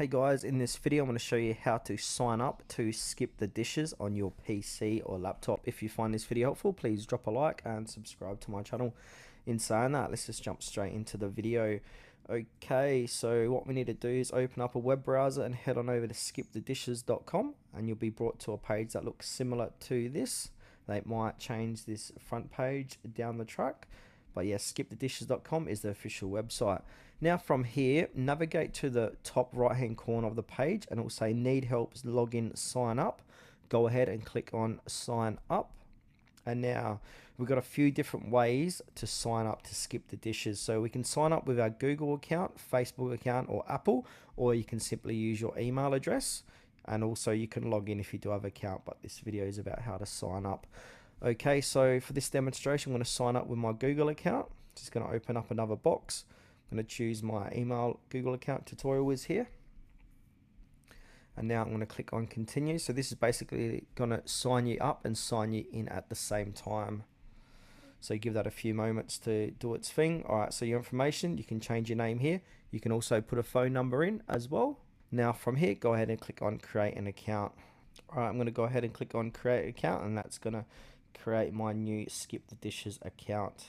Hey guys, in this video I'm going to show you how to sign up to Skip the Dishes on your PC or laptop. If you find this video helpful, please drop a like and subscribe to my channel. In saying that, let's just jump straight into the video. Okay, so what we need to do is open up a web browser and head on over to SkipTheDishes.com, and you'll be brought to a page that looks similar to this. They might change this front page down the track, but yes, SkipTheDishes.com is the official website. Now from here, navigate to the top right hand corner of the page and it will say need help, login, sign up. Go ahead and click on sign up. And now we've got a few different ways to sign up to Skip the Dishes. So we can sign up with our Google account, Facebook account, or Apple, or you can simply use your email address. And also you can log in if you do have an account, but this video is about how to sign up. Okay, so for this demonstration, I'm going to sign up with my Google account. Just going to open up another box. I'm going to choose my email Google account tutorial is here. And now I'm going to click on continue. So this is basically going to sign you up and sign you in at the same time. So give that a few moments to do its thing. Alright, so your information, you can change your name here. You can also put a phone number in as well. Now from here, go ahead and click on create an account. Alright, I'm going to go ahead and click on create account, and that's going to create my new Skip the Dishes account.